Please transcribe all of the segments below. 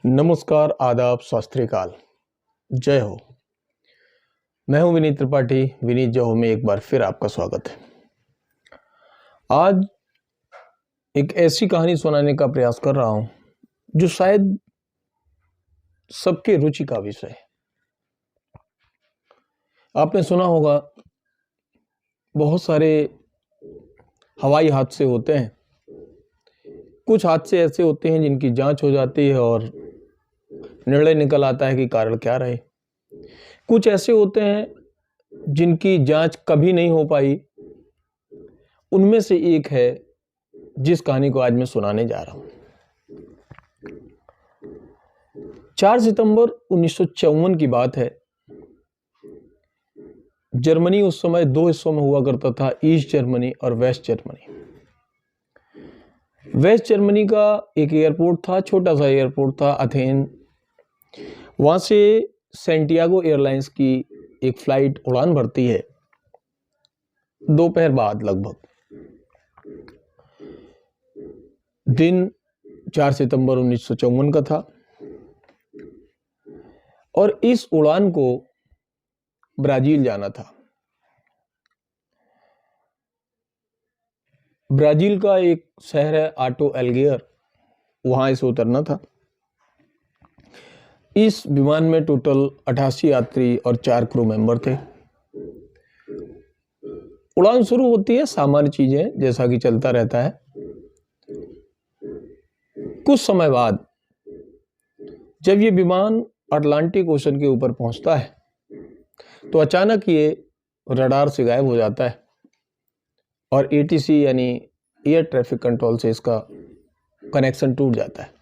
नमस्कार, आदाब, सत श्री अकाल, जय हो। मैं हूं विनीत त्रिपाठी। विनीत जय हो में एक बार फिर आपका स्वागत है। आज एक ऐसी कहानी सुनाने का प्रयास कर रहा हूं जो शायद सबके रुचि का विषय है। आपने सुना होगा बहुत सारे हवाई हादसे होते हैं। कुछ हादसे ऐसे होते हैं जिनकी जांच हो जाती है और निर्णय निकल आता है कि कारण क्या रहे। कुछ ऐसे होते हैं जिनकी जांच कभी नहीं हो पाई। उनमें से एक है जिस कहानी को आज मैं सुनाने जा रहा हूं। 4 सितंबर 1954 की बात है। जर्मनी उस समय दो हिस्सों में हुआ करता था, ईस्ट जर्मनी और वेस्ट जर्मनी। वेस्ट जर्मनी का एक एयरपोर्ट था, छोटा सा एयरपोर्ट था, एथेन। वहां से सैंटियागो एयरलाइंस की एक फ्लाइट उड़ान भरती है दोपहर बाद लगभग। दिन 4 सितंबर 1954 का था और इस उड़ान को ब्राजील जाना था। ब्राजील का एक शहर है आटो एलगेयर, वहां इसे उतरना था। इस विमान में टोटल 88 यात्री और 4 क्रू मेंबर थे। उड़ान शुरू होती है, सामान्य चीजें जैसा कि चलता रहता है। कुछ समय बाद जब ये विमान अटलांटिक ओशन के ऊपर पहुंचता है तो अचानक ये रडार से गायब हो जाता है और एटीसी यानी एयर ट्रैफिक कंट्रोल से इसका कनेक्शन टूट जाता है।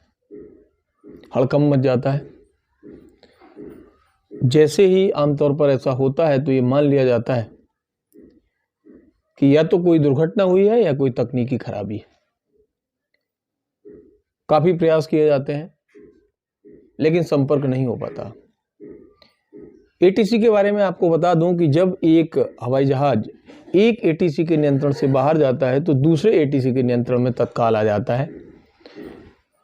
हड़कंप मच जाता है। जैसे ही आमतौर पर ऐसा होता है तो ये मान लिया जाता है कि या तो कोई दुर्घटना हुई है या कोई तकनीकी खराबी है। काफी प्रयास किए जाते हैं लेकिन संपर्क नहीं हो पाता। एटीसी के बारे में आपको बता दूं कि जब एक हवाई जहाज एक एटीसी के नियंत्रण से बाहर जाता है तो दूसरे एटीसी के नियंत्रण में तत्काल आ जाता है।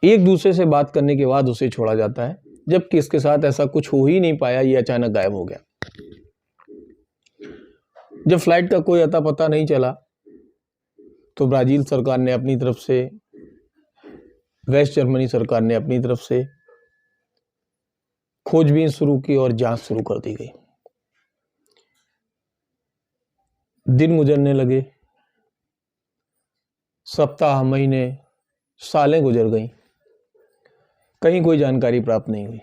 एक दूसरे से बात करने के बाद उसे छोड़ा जाता है, जबकि इसके साथ ऐसा कुछ हो ही नहीं पाया। ये अचानक गायब हो गया। जब फ्लाइट का कोई अता पता नहीं चला तो ब्राजील सरकार ने अपनी तरफ से, वेस्ट जर्मनी सरकार ने अपनी तरफ से खोजबीन शुरू की और जांच शुरू कर दी गई। दिन गुजरने लगे, सप्ताह, महीने, सालें गुजर गईं। कहीं कोई जानकारी प्राप्त नहीं हुई।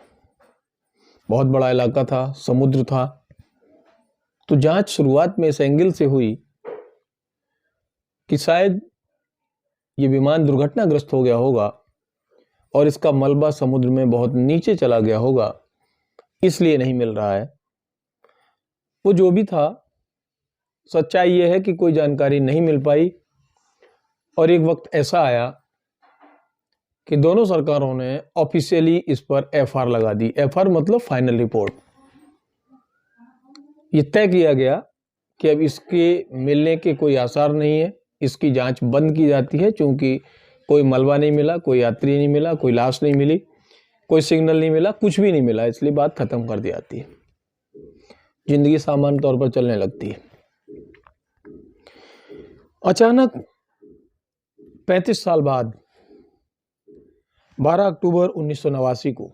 बहुत बड़ा इलाका था, समुद्र था, तो जांच शुरुआत में इस एंगल से हुई कि शायद ये विमान दुर्घटनाग्रस्त हो गया होगा और इसका मलबा समुद्र में बहुत नीचे चला गया होगा, इसलिए नहीं मिल रहा है। वो जो भी था, सच्चाई ये है कि कोई जानकारी नहीं मिल पाई। और एक वक्त ऐसा आया कि दोनों सरकारों ने ऑफिशियली इस पर एफआर लगा दी। एफआर मतलब फाइनल रिपोर्ट। ये तय किया गया कि अब इसके मिलने के कोई आसार नहीं है, इसकी जांच बंद की जाती है। चूंकि कोई मलबा नहीं मिला, कोई यात्री नहीं मिला, कोई लाश नहीं मिली, कोई सिग्नल नहीं मिला, कुछ भी नहीं मिला, इसलिए बात खत्म कर दी जाती है। जिंदगी सामान्य तौर पर चलने लगती है। अचानक 35 साल बाद 12 अक्टूबर 1989 को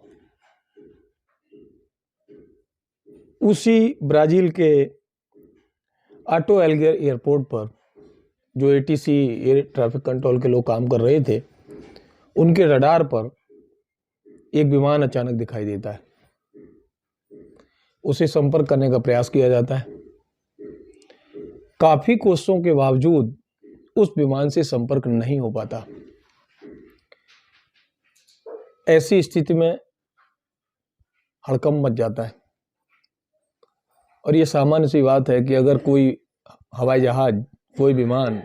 उसी ब्राजील के आटो एलगेयर एयरपोर्ट पर जो एटीसी एयर ट्रैफिक कंट्रोल के लोग काम कर रहे थे, उनके रडार पर एक विमान अचानक दिखाई देता है। उसे संपर्क करने का प्रयास किया जाता है। काफी कोशिशों के बावजूद उस विमान से संपर्क नहीं हो पाता। ऐसी स्थिति में हड़कंप मच जाता है। और ये सामान्य सी बात है कि अगर कोई हवाई जहाज, कोई विमान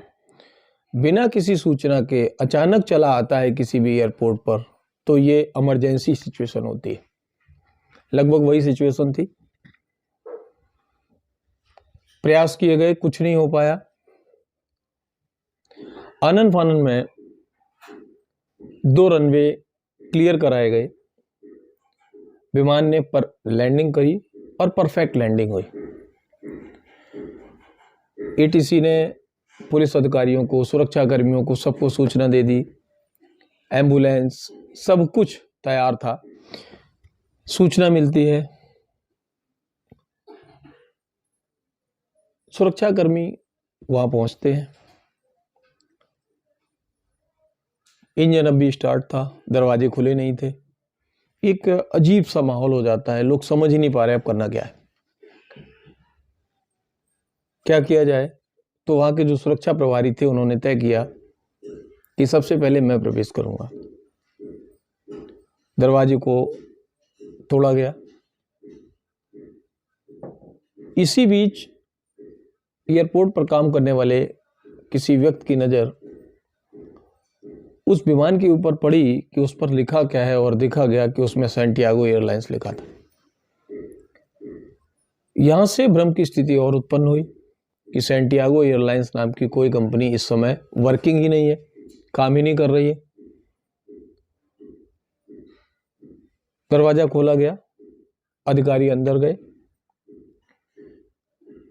बिना किसी सूचना के अचानक चला आता है किसी भी एयरपोर्ट पर, तो ये इमरजेंसी सिचुएशन होती है। लगभग वही सिचुएशन थी। प्रयास किए गए, कुछ नहीं हो पाया। आनन फानन में 2 रनवे क्लियर कराए गए विमान ने पर लैंडिंग करी और परफेक्ट लैंडिंग हुई। एटीसी ने पुलिस अधिकारियों को, सुरक्षा कर्मियों को, सबको सूचना दे दी। एम्बुलेंस, सब कुछ तैयार था। सूचना मिलती है, सुरक्षा कर्मी वहां पहुंचते हैं। इंजन अभी स्टार्ट था, दरवाजे खुले नहीं थे। एक अजीब सा माहौल हो जाता है, लोग समझ ही नहीं पा रहे अब करना क्या है, क्या किया जाए। तो वहां के जो सुरक्षा प्रभारी थे उन्होंने तय किया कि सबसे पहले मैं प्रवेश करूंगा। दरवाजे को तोड़ा गया। इसी बीच एयरपोर्ट पर काम करने वाले किसी व्यक्ति की नज़र उस विमान के ऊपर पड़ी कि उस पर लिखा क्या है, और देखा गया कि उसमें सैंटियागो एयरलाइंस लिखा था। यहां से भ्रम की स्थिति और उत्पन्न हुई कि सैंटियागो एयरलाइंस नाम की कोई कंपनी इस समय वर्किंग ही नहीं है, काम ही नहीं कर रही है। दरवाजा खोला गया, अधिकारी अंदर गए।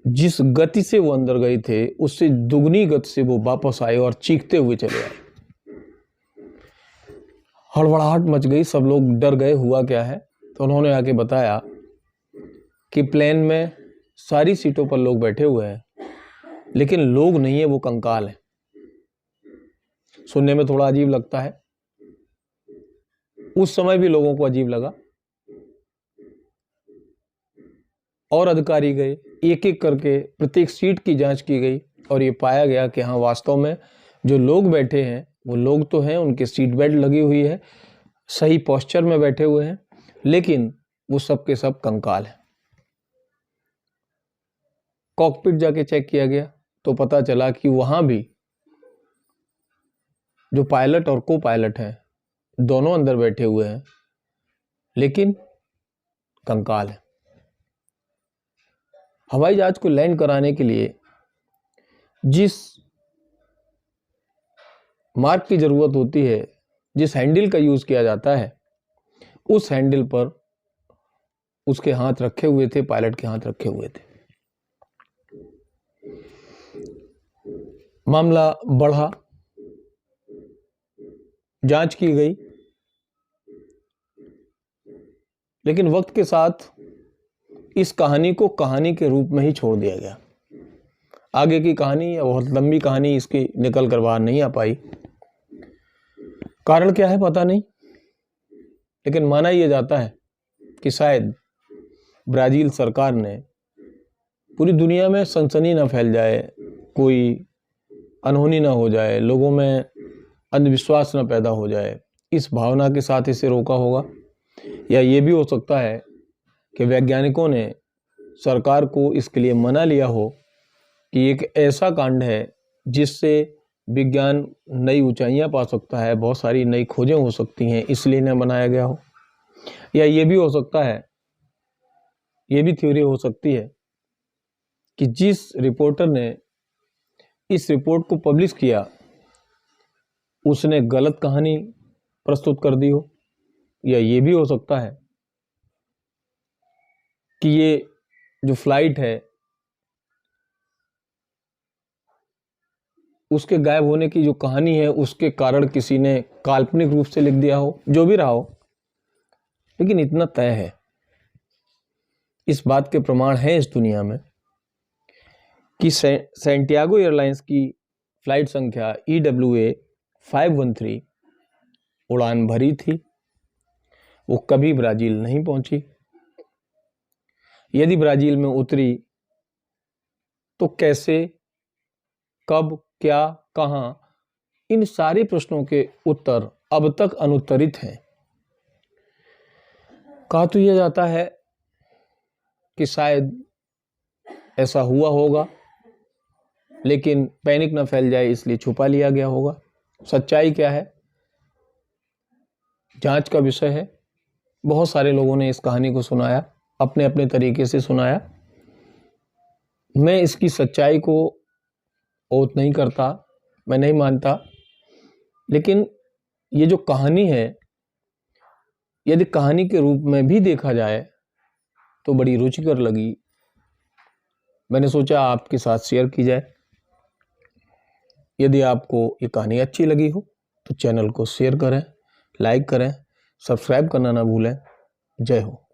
जिस गति से वो अंदर गए थे उससे दुगनी गति से वो वापस आए और चीखते हुए चले आए। हड़बड़ाहट मच गई, सब लोग डर गए, हुआ क्या है। तो उन्होंने आके बताया कि प्लेन में सारी सीटों पर लोग बैठे हुए हैं, लेकिन लोग नहीं है, वो कंकाल है। सुनने में थोड़ा अजीब लगता है, उस समय भी लोगों को अजीब लगा। और अधिकारी गए, एक एक करके प्रत्येक सीट की जांच की गई और ये पाया गया कि हाँ, वास्तव में जो लोग बैठे हैं वो लोग तो हैं, उनके सीट बेल्ट लगी हुई है, सही पोस्चर में बैठे हुए हैं, लेकिन वो सब के सब कंकाल हैं। कॉकपिट जाके चेक किया गया तो पता चला कि वहां भी जो पायलट और को पायलट हैं दोनों अंदर बैठे हुए हैं, लेकिन कंकाल है। हवाई जहाज को लैंड कराने के लिए जिस मार्ग की जरूरत होती है, जिस हैंडल का यूज किया जाता है, उस हैंडल पर उसके हाथ रखे हुए थे, पायलट के हाथ रखे हुए थे। मामला बढ़ा, जांच की गई, लेकिन वक्त के साथ इस कहानी को कहानी के रूप में ही छोड़ दिया गया। आगे की कहानी, बहुत लंबी कहानी, इसकी निकल कर बाहर नहीं आ पाई। कारण क्या है पता नहीं, लेकिन माना यह जाता है कि शायद ब्राजील सरकार ने पूरी दुनिया में सनसनी ना फैल जाए, कोई अनहोनी ना हो जाए, लोगों में अंधविश्वास ना पैदा हो जाए, इस भावना के साथ इसे रोका होगा। या ये भी हो सकता है कि वैज्ञानिकों ने सरकार को इसके लिए मना लिया हो कि एक ऐसा कांड है जिससे विज्ञान नई ऊंचाइयां पा सकता है, बहुत सारी नई खोजें हो सकती हैं, इसलिए इन्हें बनाया गया हो। या ये भी हो सकता है, ये भी थ्योरी हो सकती है कि जिस रिपोर्टर ने इस रिपोर्ट को पब्लिश किया उसने गलत कहानी प्रस्तुत कर दी हो। या ये भी हो सकता है कि ये जो फ्लाइट है उसके गायब होने की जो कहानी है उसके कारण किसी ने काल्पनिक रूप से लिख दिया हो, जो भी रहा हो, लेकिन इतना तय है, इस बात के प्रमाण हैं इस दुनिया में कि सैंटियागो एयरलाइंस की फ्लाइट संख्या EWA 513 उड़ान भरी थी, वो कभी ब्राजील नहीं पहुंची। यदि ब्राजील में उतरी तो कैसे, कब, क्या, कहां, इन सारे प्रश्नों के उत्तर अब तक अनुत्तरित हैं। कहा तो यह जाता है कि शायद ऐसा हुआ होगा, लेकिन पैनिक न फैल जाए इसलिए छुपा लिया गया होगा। सच्चाई क्या है, जांच का विषय है। बहुत सारे लोगों ने इस कहानी को सुनाया, अपने अपने तरीके से सुनाया। मैं इसकी सच्चाई को ओत नहीं करता, मैं नहीं मानता, लेकिन ये जो कहानी है यदि कहानी के रूप में भी देखा जाए तो बड़ी रुचिकर लगी। मैंने सोचा आपके साथ शेयर की जाए। यदि आपको ये कहानी अच्छी लगी हो तो चैनल को शेयर करें, लाइक करें, सब्सक्राइब करना ना भूलें। जय हो।